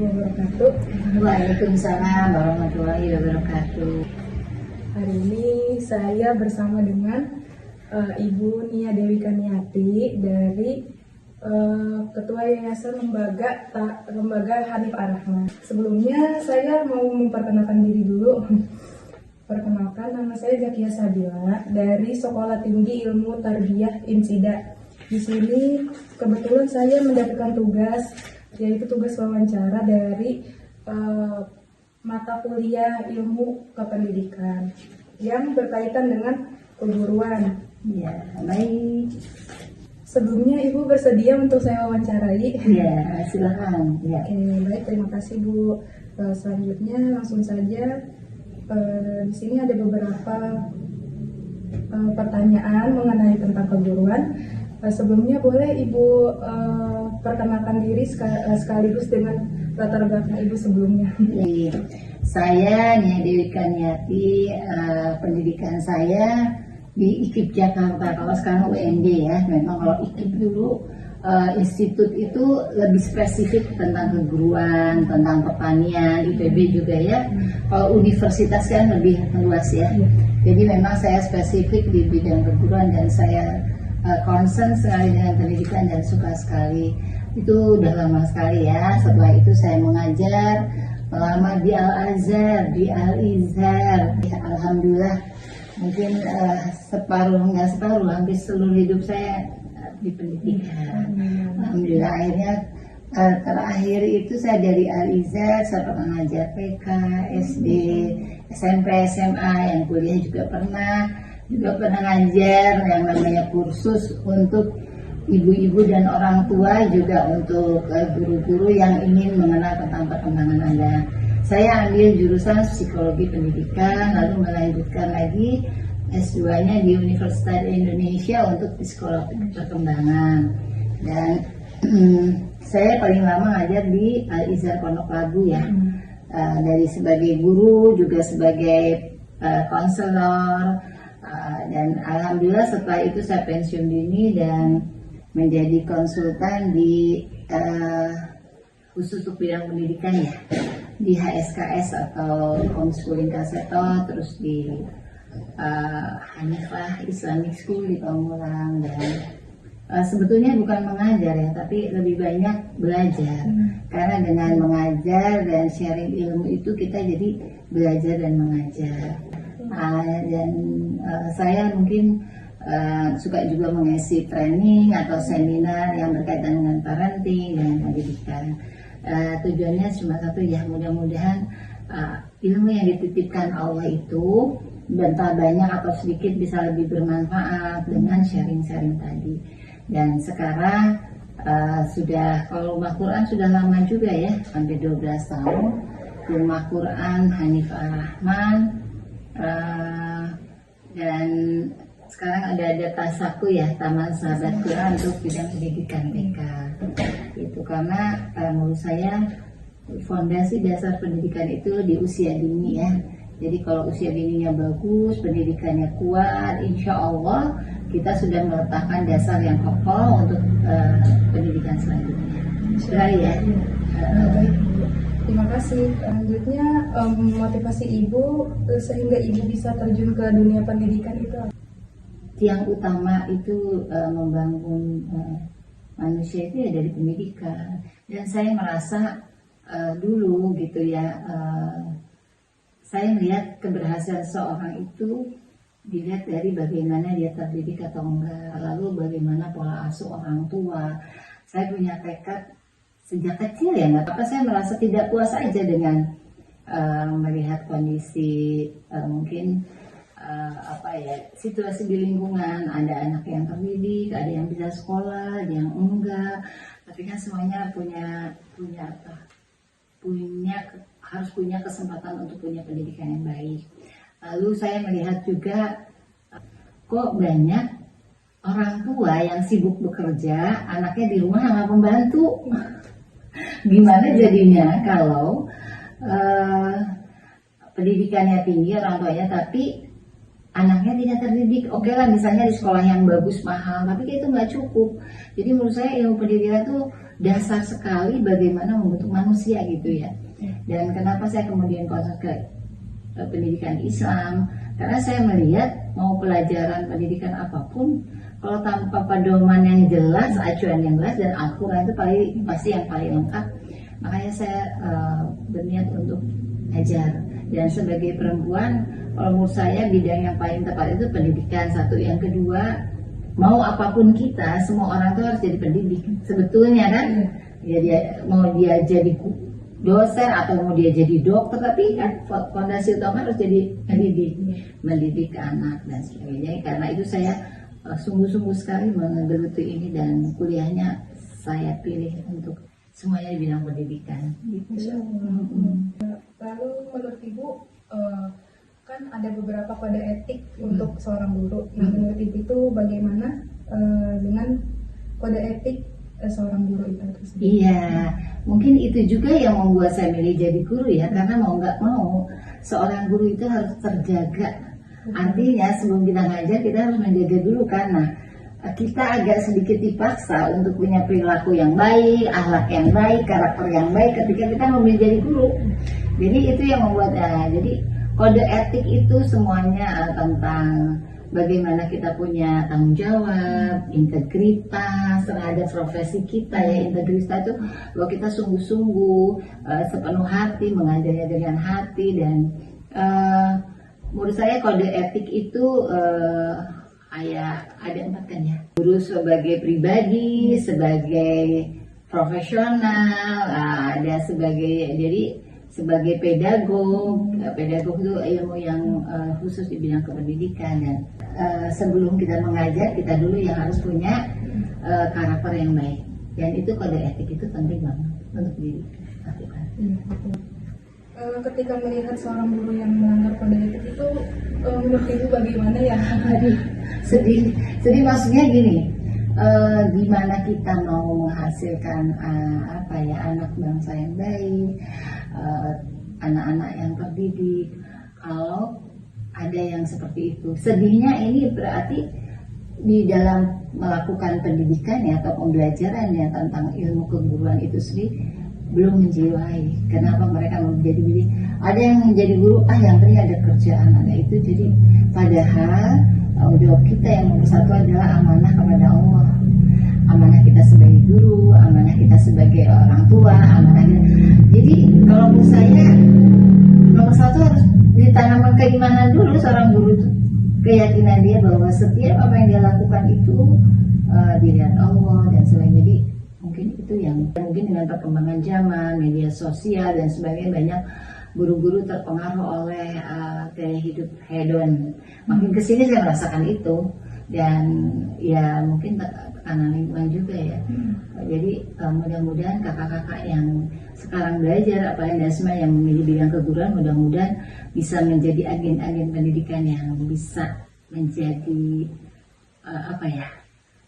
wabarakatuh. Waalaikumsalam warahmatullahi wabarakatuh. Hari ini saya bersama dengan Ibu Nia Dewi Kaniati dari Ketua Yayasan Lembaga Hanif Ar-Rahman. Sebelumnya saya mau memperkenalkan diri dulu. Perkenalkan, nama saya Zakia Sabila dari Sekolah Tinggi Ilmu Tarbiyah Insida. Di sini kebetulan saya mendapatkan tugas, yaitu tugas wawancara dari mata kuliah ilmu kependidikan yang berkaitan dengan keguruan. Ya, baik. Sebelumnya Ibu bersedia untuk saya wawancarai? Ya, silakan. Ya. Oke, baik, terima kasih Bu. Selanjutnya langsung saja. Di sini ada beberapa pertanyaan mengenai tentang keguruan. Sebelumnya boleh Ibu perkenalkan diri sekaligus dengan latar belakang Ibu sebelumnya. Saya Nia Dewi Kaniati, pendidikan saya di IKIP Jakarta. Kalau sekarang UND ya. Memang kalau IKIP dulu institut itu lebih spesifik tentang keguruan, tentang pertanian, IPB juga ya. Kalau universitas kan lebih luas ya. Jadi memang saya spesifik di bidang keguruan dan saya concern sekali dengan pendidikan dan suka sekali. Itu udah lama sekali ya. Setelah itu saya mengajar lama di Al-Azhar, di Al-Izhar. Ya, alhamdulillah mungkin nggak separuh, hampir seluruh hidup saya di pendidikan. Alhamdulillah akhirnya terakhir itu saya dari Al-Izhar, saya pernah ngajar PK, SD, SMP, SMA, yang kuliah juga pernah ngajar yang namanya kursus untuk ibu-ibu dan orang tua, juga untuk guru-guru yang ingin mengenal tentang perkembangan anak. Saya ambil jurusan psikologi pendidikan, lalu melanjutkan lagi S2-nya di Universitas Indonesia untuk psikologi perkembangan. Dan saya paling lama ngajar di Al-Izhar Pondok Labu ya. Dari sebagai guru, juga sebagai konselor. Dan alhamdulillah setelah itu saya pensiun dini dan menjadi konsultan di khusus untuk bidang pendidikan ya, di HSKS atau Homeschooling Kaseto, terus di Hanifah Islamic School di Pamulang. Dan sebetulnya bukan mengajar ya, tapi lebih banyak belajar. Karena dengan mengajar dan sharing ilmu itu kita jadi belajar dan mengajar. Dan saya mungkin suka juga mengisi training atau seminar yang berkaitan dengan parenting dan pendidikan. Tujuannya cuma satu ya, mudah-mudahan ilmu yang dititipkan Allah itu entah banyak atau sedikit bisa lebih bermanfaat dengan sharing-sharing tadi. Dan sekarang sudah, kalau rumah Quran sudah lama juga ya, hampir 12 tahun. Rumah Quran Hanif Ar-Rahman, dan sekarang ada Tasaku ya, Taman Sahabat Quran untuk bidang pendidikan TK. Itu karena menurut saya fondasi dasar pendidikan itu di usia dini ya. Jadi kalau usia dininya bagus, pendidikannya kuat, insya Allah kita sudah meletakkan dasar yang kokoh untuk pendidikan selanjutnya. Sudah ya. Baik, terima kasih. Selanjutnya motivasi Ibu sehingga Ibu bisa terjun ke dunia pendidikan itu apa? Yang utama itu membangun manusia itu ya dari pendidikan. Dan saya merasa dulu gitu ya, saya melihat keberhasilan seorang itu dilihat dari bagaimana dia terdidik atau enggak, lalu bagaimana pola asuh orang tua. Saya punya tekad sejak kecil ya, nggak apa-apa, saya merasa tidak puas aja dengan melihat kondisi mungkin situasi di lingkungan. Ada anak yang terdidik, ada yang bisa sekolah, ada yang enggak, tapi kan semuanya harus punya kesempatan untuk punya pendidikan yang baik. Lalu saya melihat juga kok banyak orang tua yang sibuk bekerja, anaknya di rumah nggak membantu. Gimana jadinya kalau pendidikannya tinggi orang tuanya tapi anaknya tidak terdidik? Oke lah, misalnya di sekolah yang bagus mahal, tapi itu nggak cukup. Jadi menurut saya ilmu pendidikan tuh dasar sekali bagaimana membentuk manusia gitu ya. Dan kenapa saya kemudian konsen ke pendidikan Islam, karena saya melihat mau pelajaran pendidikan apapun kalau tanpa pedoman yang jelas, acuan yang jelas, dan Al-Quran itu pasti yang paling lengkap. Makanya saya berniat untuk ajar. Dan sebagai perempuan, kalau menurut saya bidang yang paling tepat itu pendidikan. Satu, yang kedua, mau apapun kita, semua orang itu harus jadi pendidik. Sebetulnya kan, ya mau dia jadi dosen atau mau dia jadi dokter, tapi kan fondasi utama harus jadi mendidik anak dan sebagainya. Karena itu saya sungguh-sungguh sekali menggeluti ini, dan kuliahnya saya pilih untuk semuanya di bidang pendidikan. Gitu. Lalu menurut Ibu, kan ada beberapa kode etik untuk seorang guru. Nah, menurut Ibu itu bagaimana dengan kode etik seorang guru itu tersebut? Iya, mungkin itu juga yang membuat saya milih jadi guru ya, karena mau nggak mau seorang guru itu harus terjaga. Artinya sebelum kita ngajar kita harus menjaga dulu, karena kita agak sedikit dipaksa untuk punya perilaku yang baik, akhlak yang baik, karakter yang baik ketika kita mau menjadi guru. Jadi itu yang membuat jadi kode etik itu semuanya tentang bagaimana kita punya tanggung jawab, integritas terhadap profesi kita ya. Integritas itu bahwa kita sungguh-sungguh sepenuh hati mengajarnya dengan hati. Dan menurut saya kode etik itu ada 4 kan ya. Guru sebagai pribadi, sebagai profesional, ada sebagai pedagog. Pedagog itu ilmu yang khusus di bidang kependidikan. Dan sebelum kita mengajar, kita dulu yang harus punya karakter yang baik. Dan itu kode etik itu penting banget untuk dilakukan. Ketika melihat seorang guru yang melanggar kode etik itu, menurut Ibu bagaimana ya? Sedih maksudnya gini, gimana kita mau menghasilkan anak bangsa yang baik, anak-anak yang terdidik, kalau ada yang seperti itu. Sedihnya ini berarti di dalam melakukan pendidikan ya, atau pembelajaran ya tentang ilmu keguruan itu sendiri belum menjiwai. Kenapa mereka menjadi guru? Ada yang menjadi guru, yang penting ada kerjaan, ada itu. Jadi padahal tanggung jawab kita yang nomor satu adalah amanah kepada Allah, amanah kita sebagai guru, amanah kita sebagai orang tua, amanah kita. Jadi kalau menurut saya nomor satu harus ditanamkan keimanan dulu seorang guru itu, keyakinan dia bahwa setiap apa yang dia lakukan itu dilihat Allah dan sebagainya. Jadi mungkin itu yang mungkin dengan perkembangan zaman, media sosial dan sebagainya, banyak guru-guru terpengaruh oleh gaya hidup hedon. Makin kesini saya merasakan itu, dan ya mungkin tekanan lingkungan juga ya. Jadi mudah-mudahan kakak-kakak yang sekarang belajar apalagi dasma yang memilih bidang keguruan, mudah-mudahan bisa menjadi agen-agen pendidikan yang bisa menjadi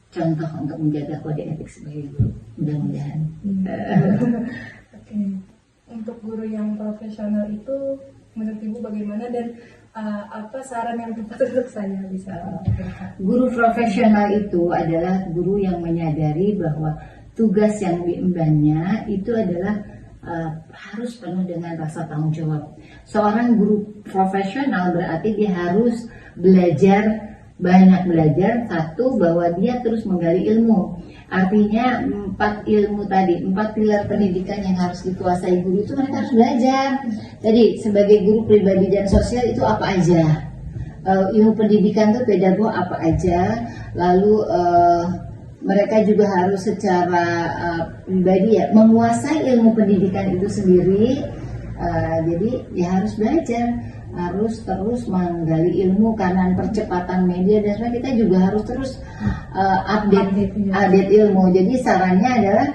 contoh untuk menjaga kode etik sebagai guru. Mudah-mudahan. Oke. Untuk guru yang profesional itu menurut Ibu bagaimana, dan apa saran yang tepat untuk saya bisa? Guru profesional itu adalah guru yang menyadari bahwa tugas yang diembannya itu adalah harus penuh dengan rasa tanggung jawab. Seorang guru profesional berarti dia harus banyak belajar. Satu, bahwa dia terus menggali ilmu. Artinya 4 ilmu tadi, 4 pilar pendidikan yang harus dikuasai guru itu mereka harus belajar. Jadi sebagai guru pribadi dan sosial itu apa aja, ilmu pendidikan itu pedagog apa aja. Lalu mereka juga harus secara pribadi ya menguasai ilmu pendidikan itu sendiri. Jadi ya harus belajar, harus terus menggali ilmu karena percepatan media dan sebagainya. Kita juga harus terus update ilmu. Jadi sarannya adalah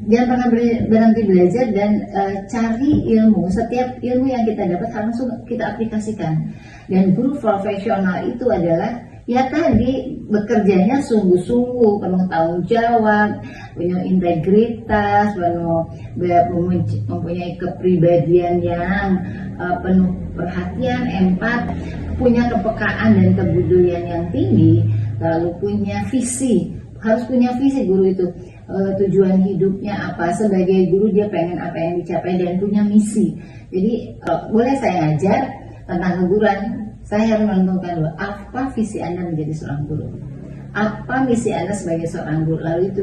jangan pernah berhenti belajar dan cari ilmu. Setiap ilmu yang kita dapat langsung kita aplikasikan. Dan guru profesional itu adalah ya tadi bekerjanya sungguh-sungguh, penuh tanggung jawab, punya integritas, mempunyai kepribadian yang penuh perhatian, empat, punya kepekaan dan kebudayaan yang tinggi, lalu punya visi. Harus punya visi guru itu. tujuan hidupnya apa, sebagai guru dia pengen apa yang dicapai dan punya misi. Jadi boleh saya ngajar tentang keguruan, saya harus menentukan dulu apa visi Anda menjadi seorang guru, apa misi Anda sebagai seorang guru, lalu itu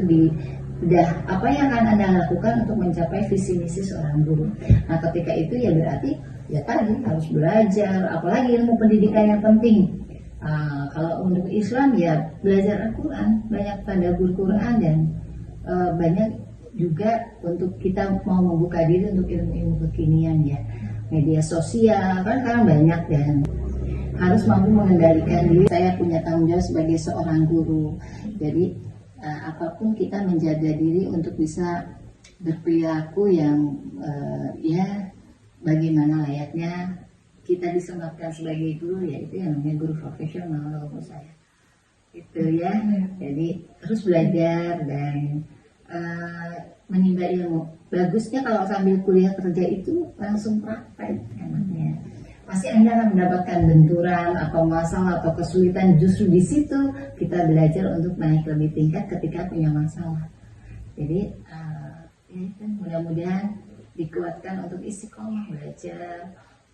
udah apa yang akan Anda lakukan untuk mencapai visi misi seorang guru. Nah ketika itu ya berarti ya tadi harus belajar, apalagi ilmu pendidikan yang penting. Kalau untuk Islam ya belajar Al-Quran, banyak tadabbur Quran, dan banyak juga untuk kita mau membuka diri untuk ilmu-ilmu kekinian ya, media sosial kan sekarang banyak, dan harus mampu mengendalikan diri. Saya punya tanggung jawab sebagai seorang guru, jadi apapun kita menjaga diri untuk bisa berperilaku yang ya bagaimana layaknya kita disematkan sebagai guru, yaitu yang namanya guru profesional menurut saya itu ya. Jadi terus belajar dan menimba ilmu. Bagusnya kalau sambil kuliah kerja itu langsung praktek enaknya. Pasti Anda akan mendapatkan benturan atau masalah atau kesulitan, justru di situ kita belajar untuk naik lebih tingkat ketika punya masalah. Jadi ya, mudah-mudahan dikuatkan untuk istiqomah belajar,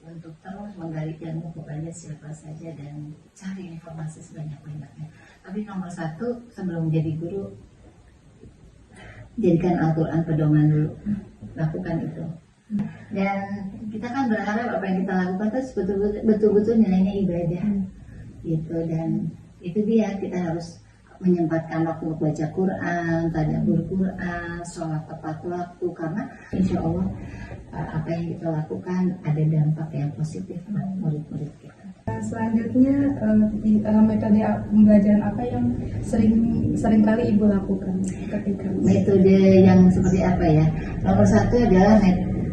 untuk terus menggali ilmu kepada siapa saja dan cari informasi sebanyak-banyaknya. Tapi nomor satu sebelum menjadi guru, jadikan Al-Quran pedoman dulu, lakukan itu. Dan kita kan berharap apa yang kita lakukan itu betul-betul nilainya ibadah gitu, dan itu dia kita harus menyempatkan waktu baca Quran, tadabbur Quran, sholat tepat waktu, karena insya Allah apa yang kita lakukan ada dampak yang positif buat murid-murid kita. Selanjutnya metode pembelajaran apa yang sering kali Ibu lakukan ketika metode yang seperti apa ya? Nomor satu adalah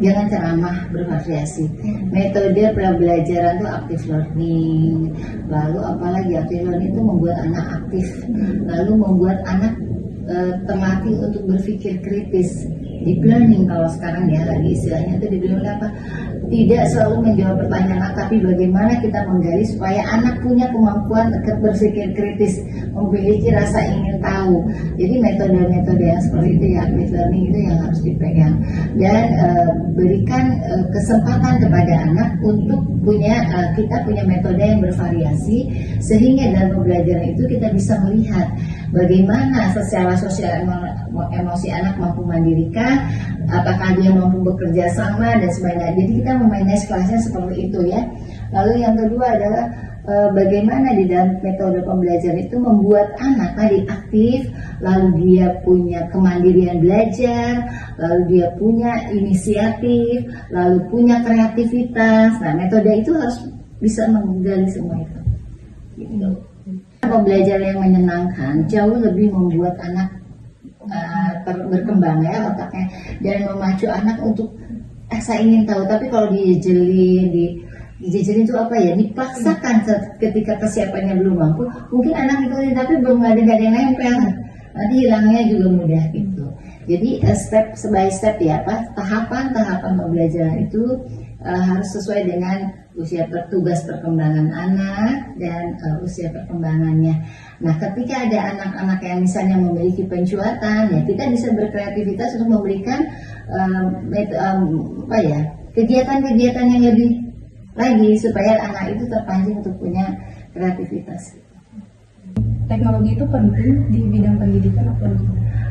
jangan ceramah, bervariasi. Metode pembelajaran itu active learning. Lalu apalagi active learning itu membuat anak aktif, lalu membuat anak terlatih untuk berpikir kritis. Deep learning kalau sekarang ya lagi istilahnya itu deep learning apa? Tidak selalu menjawab pertanyaan, tapi bagaimana kita menggali supaya anak punya kemampuan berpikir kritis, memiliki rasa ingin tahu. Jadi metode-metode yang seperti itu ya, active learning itu yang harus dipegang, dan berikan kesempatan kepada anak untuk kita punya metode yang bervariasi, sehingga dalam pembelajaran itu kita bisa melihat bagaimana secara sosial emosi anak mampu mandirikan, apakah dia mampu bekerja sama dan sebagainya. Jadi kita memanage kelasnya seperti itu ya. Lalu yang kedua adalah bagaimana di dalam metode pembelajaran itu membuat anak tadi aktif, lalu dia punya kemandirian belajar, lalu dia punya inisiatif, lalu punya kreativitas. Nah metode itu harus bisa menggali semua itu gitu. Pembelajaran yang menyenangkan jauh lebih membuat anak berkembang ya otaknya, dan memacu anak untuk saya ingin tahu. Tapi kalau dijejelin itu apa ya, dipaksakan ketika kesiapannya belum mampu, mungkin anak itu tapi belum ada yang nempel, nanti hilangnya juga mudah gitu. Jadi step by step ya, tahapan pembelajaran itu harus sesuai dengan usia tugas perkembangan anak dan usia perkembangannya. Nah, ketika ada anak-anak yang misalnya memiliki pencuatan, ya kita bisa berkreativitas untuk memberikan kegiatan-kegiatan yang lebih lagi supaya anak itu terpancing untuk punya kreativitas. Teknologi itu penting di bidang pendidikan apa?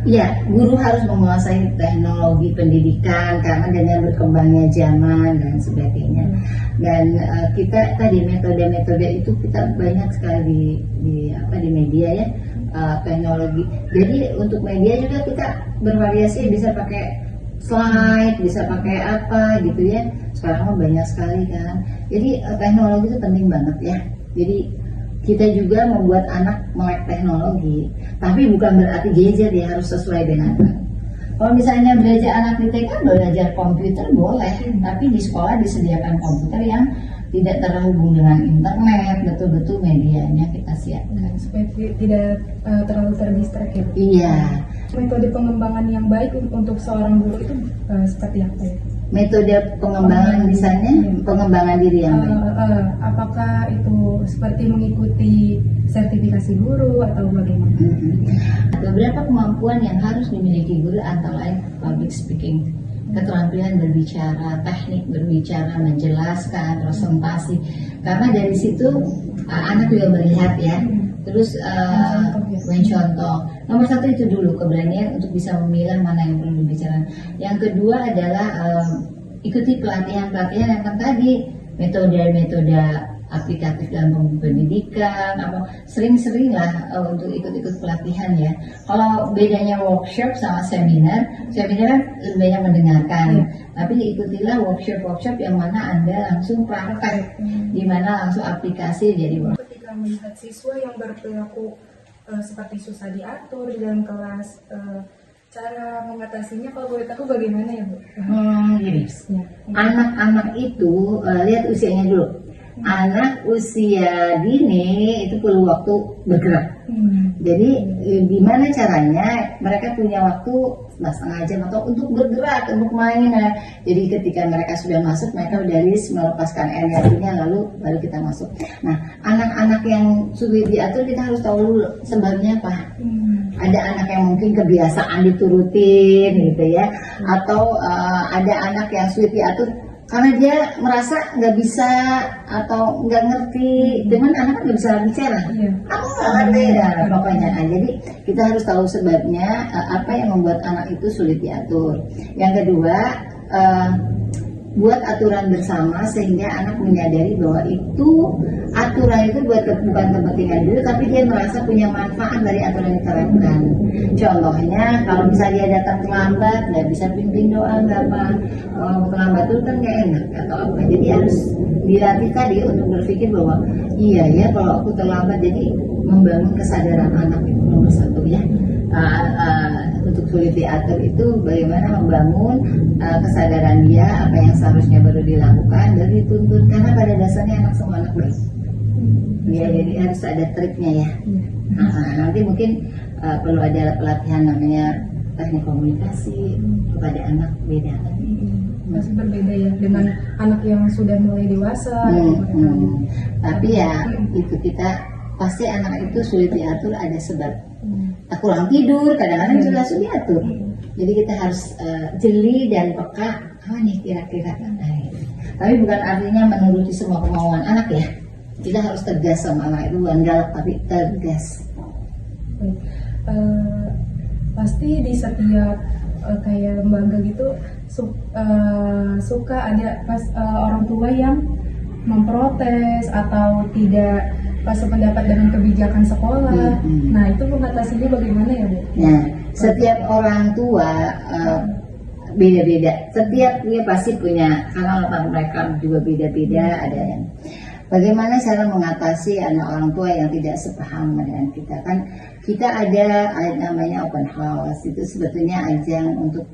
Ya, guru harus menguasai teknologi pendidikan karena dengan berkembangnya zaman dan sebagainya. Dan kita tadi metode-metode itu kita banyak sekali di media ya, teknologi. Jadi untuk media juga kita bervariasi, bisa pakai slide, bisa pakai apa gitu ya. Sekarang banyak sekali kan. Jadi teknologi itu penting banget ya. Jadi kita juga membuat anak melek teknologi, tapi bukan berarti gadget ya, harus sesuai dengan anak. Kalau misalnya belajar anak di TK belajar komputer boleh, tapi di sekolah disediakan komputer yang tidak terhubung dengan internet, betul-betul medianya kita siapkan supaya tidak terlalu terdistrak ya. Iya. Metode pengembangan yang baik untuk seorang guru itu seperti apa ya? metode pengembangan misalnya pengembangan diri yang baik. Apakah itu seperti mengikuti sertifikasi guru atau bagaimana? Beberapa kemampuan yang harus dimiliki guru antara lain public speaking, keterampilan berbicara, teknik berbicara, menjelaskan, presentasi. Karena dari situ anak juga melihat ya. Terus mencontoh. Nomor satu itu dulu, keberanian untuk bisa memilah mana yang perlu dibicarakan. Yang kedua adalah ikuti pelatihan-pelatihan yang tadi, metode-metode aplikatif dalam pendidikan, apa sering-seringlah untuk ikut-ikut pelatihan ya. Kalau bedanya workshop sama seminar, seminar kan lebih banyak mendengarkan, tapi ikutilah workshop yang mana Anda langsung praktek, di mana langsung aplikasi jadi workshop. Ketika melihat siswa yang berperilaku seperti susah diatur di dalam kelas, cara mengatasinya kalau boleh tahu bagaimana ya Bu? Gini, anak-anak itu lihat usianya dulu. Anak usia dini itu perlu waktu bergerak. Jadi gimana caranya mereka punya waktu setengah jam atau untuk bergerak, untuk main. Jadi ketika mereka sudah masuk, mereka udah melepaskan energinya, lalu baru kita masuk. Nah, anak-anak yang sulit diatur kita harus tahu dulu sebabnya apa. Ada anak yang mungkin kebiasaan diturutin gitu ya, atau ada anak yang sulit diatur karena dia merasa nggak bisa atau nggak ngerti, dengan anak nggak bisa bicara. Aku nggak ngerti pokoknya. Jadi kita harus tahu sebabnya apa yang membuat anak itu sulit diatur. Yang kedua, buat aturan bersama sehingga anak menyadari bahwa itu aturan itu bukan kepentingan dulu, tapi dia merasa punya manfaat dari aturan yang diterapkan. Contohnya kalau misalnya dia datang terlambat, nggak bisa pimpin doa, nggak apa, terlambat itu kan nggak enak atau apa. Jadi harus dilatih tadi untuk berpikir bahwa iya ya kalau aku terlambat. Jadi membangun kesadaran anak itu nomor satu ya. Untuk sulit diatur itu bagaimana membangun kesadaran dia apa yang seharusnya baru dilakukan dan dituntut, karena pada dasarnya anak semua anak baik ya, jadi harus ada triknya ya. Nanti mungkin perlu ada pelatihan namanya teknik komunikasi kepada anak, beda kan? Masih berbeda ya dengan anak yang sudah mulai dewasa. Tapi ya itu kita pasti anak itu sulit diatur ada sebab. Kurang tidur, kadang-kadang juga sulit diatur. Jadi kita harus jeli dan peka. Apa nih kira-kira? Tapi bukan artinya menuruti semua kemauan anak ya. Kita harus tegas sama anak itu, bukan galak tapi tegas. Pasti di setiap kayak lembaga gitu suka ada orang tua yang memprotes atau tidak sependapat dengan kebijakan sekolah. Nah, itu mengatasinya bagaimana ya Bu? Nah, setiap orang tua beda-beda. Setiap dia pasti punya, karena latar mereka juga beda-beda. Ada yang bagaimana cara mengatasi anak orang tua yang tidak sepaham dengan kita. Kan kita ada namanya open house, itu sebetulnya ajang untuk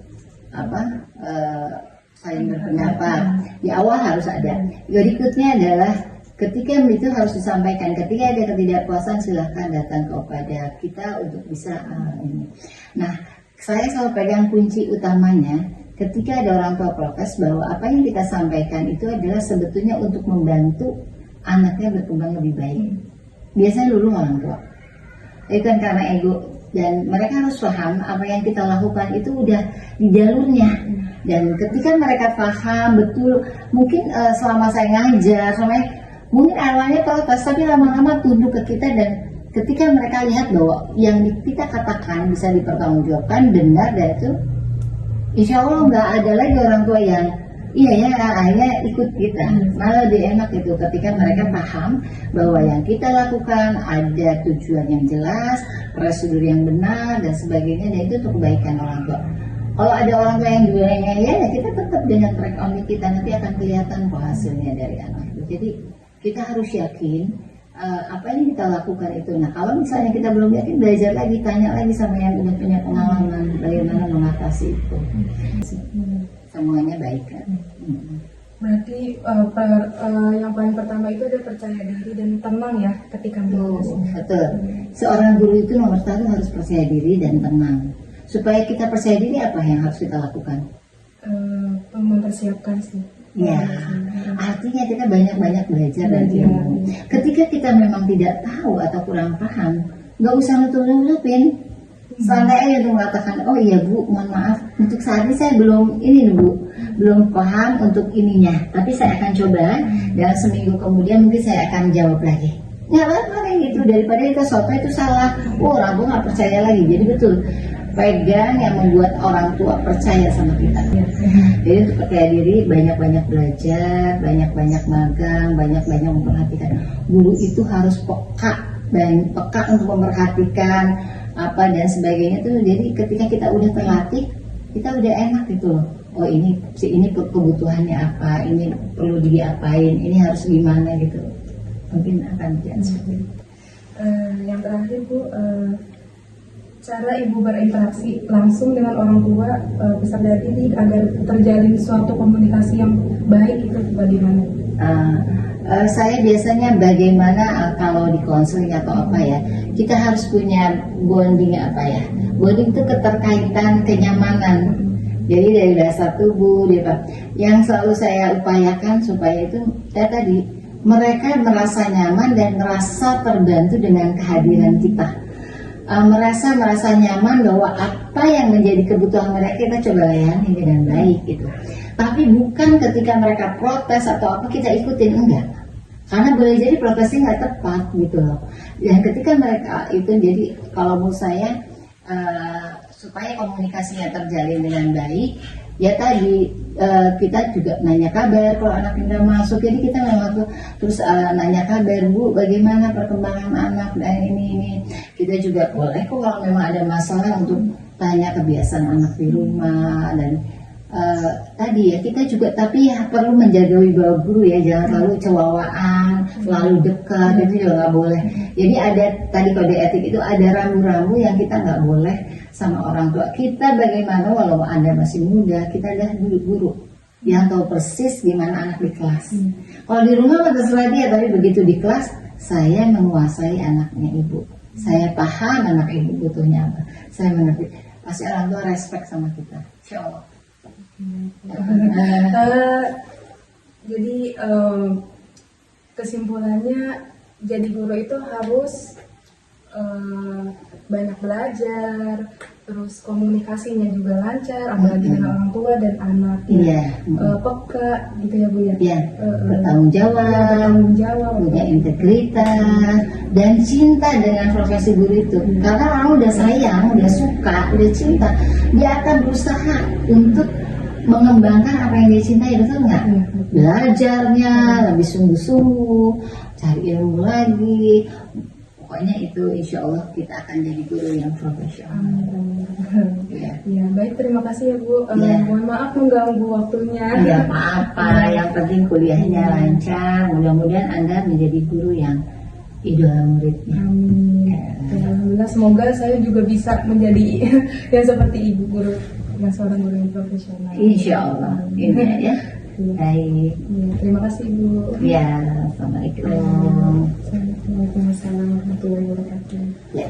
saling berpendapat. Di awal harus ada. Berikutnya adalah ketika itu harus disampaikan, ketika ada ketidakpuasan silahkan datang kepada kita untuk bisa ini. Nah, saya selalu pegang kunci utamanya ketika ada orang tua protes bahwa apa yang kita sampaikan itu adalah sebetulnya untuk membantu anaknya berkembang lebih baik. Biasanya dulu orang tua, itu kan karena ego, dan mereka harus paham apa yang kita lakukan itu udah di jalurnya. Dan ketika mereka paham betul, mungkin selama saya ngajar, mungkin awalnya protes, tapi lama-lama tunduk ke kita, dan ketika mereka lihat bahwa yang kita katakan bisa dipertanggungjawabkan, benar, dan itu insya Allah nggak ada lagi orang tua yang iya ya akhirnya ikut kita. Malah lebih enak itu ketika mereka paham bahwa yang kita lakukan ada tujuan yang jelas, prosedur yang benar dan sebagainya, dan itu untuk kebaikan orang tua. Kalau ada orang tua yang jualnya ya kita tetap dengan track on kita, nanti akan kelihatan kok hasilnya dari anak itu. Jadi kita harus yakin apa yang kita lakukan itu. Nah, kalau misalnya kita belum yakin, belajar lagi, tanya lagi sama yang udah punya pengalaman bagaimana mengatasi itu. Semuanya baik kan. Berarti yang paling pertama itu ada percaya diri dan tenang ya ketika mengatasi. Betul. Seorang guru itu nomor satu harus percaya diri dan tenang. Supaya kita percaya diri, apa yang harus kita lakukan? mempersiapkan sih. Ya, artinya kita banyak-banyak belajar dan ilmu. Ketika kita memang tidak tahu atau kurang paham, nggak usah nutup-nutupin. Santai aja untuk mengatakan, oh iya Bu, mohon maaf, untuk saat ini saya belum Bu, belum paham untuk ininya. Tapi saya akan coba, dalam seminggu kemudian mungkin saya akan jawab lagi. Nggak apa-apa kayak gitu, daripada kita soto itu salah, orang tua nggak percaya lagi. Jadi betul, pegang yang membuat orang tua percaya sama kita. Jadi untuk percaya diri, banyak-banyak belajar, banyak-banyak magang, banyak-banyak memperhatikan. Guru itu harus peka dan peka untuk memperhatikan apa dan sebagainya tuh. Jadi ketika kita udah terlatih, kita udah enak gitu loh. Oh ini kebutuhannya apa, ini perlu diapain, ini harus gimana gitu. Mungkin akan jadi seperti itu. Yang terakhir Bu, cara Ibu berinteraksi langsung dengan orang tua peserta didik agar terjalin suatu komunikasi yang baik itu bagaimana? Saya biasanya bagaimana kalau di konseling atau apa ya, kita harus punya bonding apa ya. Bonding itu keterkaitan, kenyamanan. Jadi dari dasar tubuh, yang selalu saya upayakan supaya itu tadi mereka merasa nyaman dan merasa terbantu dengan kehadiran kita. Merasa nyaman bahwa apa yang menjadi kebutuhan mereka kita coba layani dengan baik gitu. Tapi bukan ketika mereka protes atau apa kita ikutin, enggak. Karena boleh jadi protesnya nggak tepat gitu loh. Dan ketika mereka itu, jadi kalau menurut saya supaya komunikasinya terjalin dengan baik, ya tadi kita juga nanya kabar kalau anak kita masuk. Jadi kita memang terus nanya kabar, Bu, bagaimana perkembangan anak dan ini. Kita juga boleh kok kalau memang ada masalah untuk tanya kebiasaan anak di rumah dan tadi ya kita juga, tapi ya perlu menjaga wibawa guru ya, jangan terlalu cewawaan, terlalu dekat, itu juga nggak boleh. Jadi ada tadi kode etik itu ada rambu-rambu yang kita nggak boleh sama orang tua kita. Bagaimana walau Anda masih muda, kita adalah guru yang tahu persis gimana anak di kelas. Kalau di rumah nggak terserah dia, tapi begitu di kelas saya menguasai anaknya Ibu, saya paham anak Ibu butuhnya apa, saya mengerti, pasti orang tua respect sama kita, insya Allah. Jadi kesimpulannya, jadi guru itu harus banyak belajar, terus komunikasinya juga lancar, apalagi dengan orang tua dan anak. Peka gitu ya Bu ya. Bertanggung jawab, punya integritas dan cinta dengan profesi guru itu. Karena orang udah sayang, udah suka, udah cinta, dia akan berusaha untuk mengembangkan apa yang dia cintai, betul nggak? Belajarnya lebih sungguh-sungguh, cari ilmu lagi. Pokoknya itu insya Allah kita akan jadi guru yang profesional. Ya, baik, terima kasih ya Bu. Mohon maaf mengganggu waktunya. Ya apa-apa, yang penting kuliahnya lancar. Mudah-mudahan Anda menjadi guru yang idola muridnya. Amin. Alhamdulillah, semoga saya juga bisa menjadi yang seperti Ibu guru, yang seorang guru yang profesional. Insya Allah. Ini ya. Baik. Terima kasih Bu. Ya, assalamualaikum. Waalaikumsalam warahmatullahi wabarakatuh. Ya.